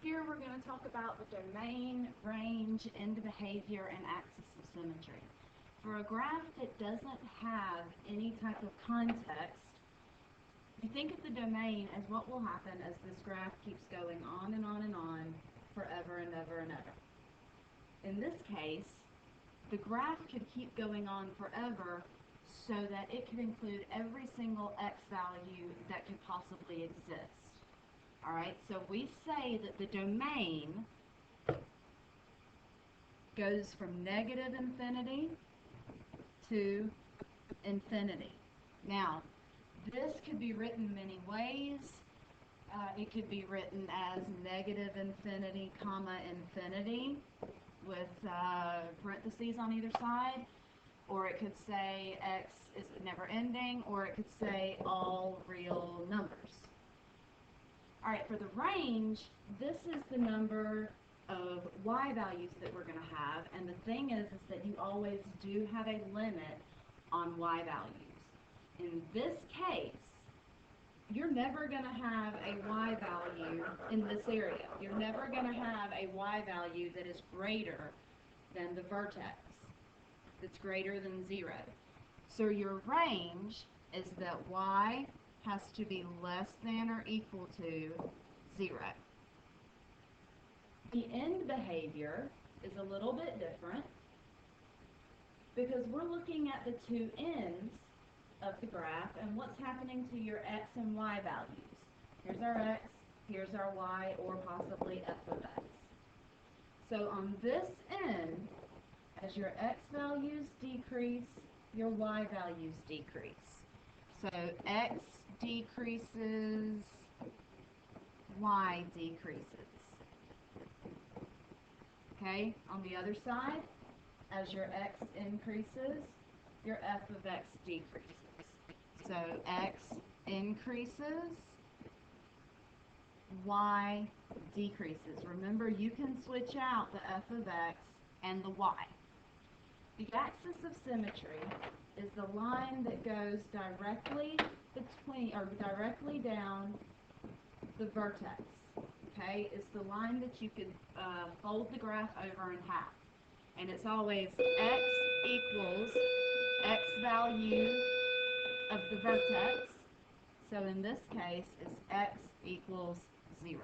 Here we're going to talk about the domain, range, end behavior, and axis of symmetry. For a graph that doesn't have any type of context, you think of the domain as what will happen as this graph keeps going on and on and on forever and ever and ever. In this case, the graph could keep going on forever so that it could include every single x value that could possibly exist. All right, so we say that the domain goes from negative infinity to infinity. Now, this could be written many ways. It could be written as negative infinity, comma, infinity with parentheses on either side. Or it could say x is never ending, or it could say all real numbers. All right, for the range, this is the number of y values that we're going to have, and the thing is that you always do have a limit on y values. In this case, you're never going to have a y value in this area. You're never going to have a y value that is greater than the vertex, that's greater than 0. So your range is that y has to be less than or equal to 0. The end behavior is a little bit different because we're looking at the two ends of the graph and what's happening to your x and y values. Here's our x, here's our y, or possibly f of x. So on this end, as your x values decrease, your y values decrease. So x decreases, y decreases. Okay, on the other side, as your x increases, your f of x decreases. So x increases, y decreases. Remember, you can switch out the f of x and the y. The axis of symmetry is the line that goes directly between, or directly down the vertex. Okay, it's the line that you could fold the graph over in half. And it's always x equals x value of the vertex. So in this case, it's x equals 0.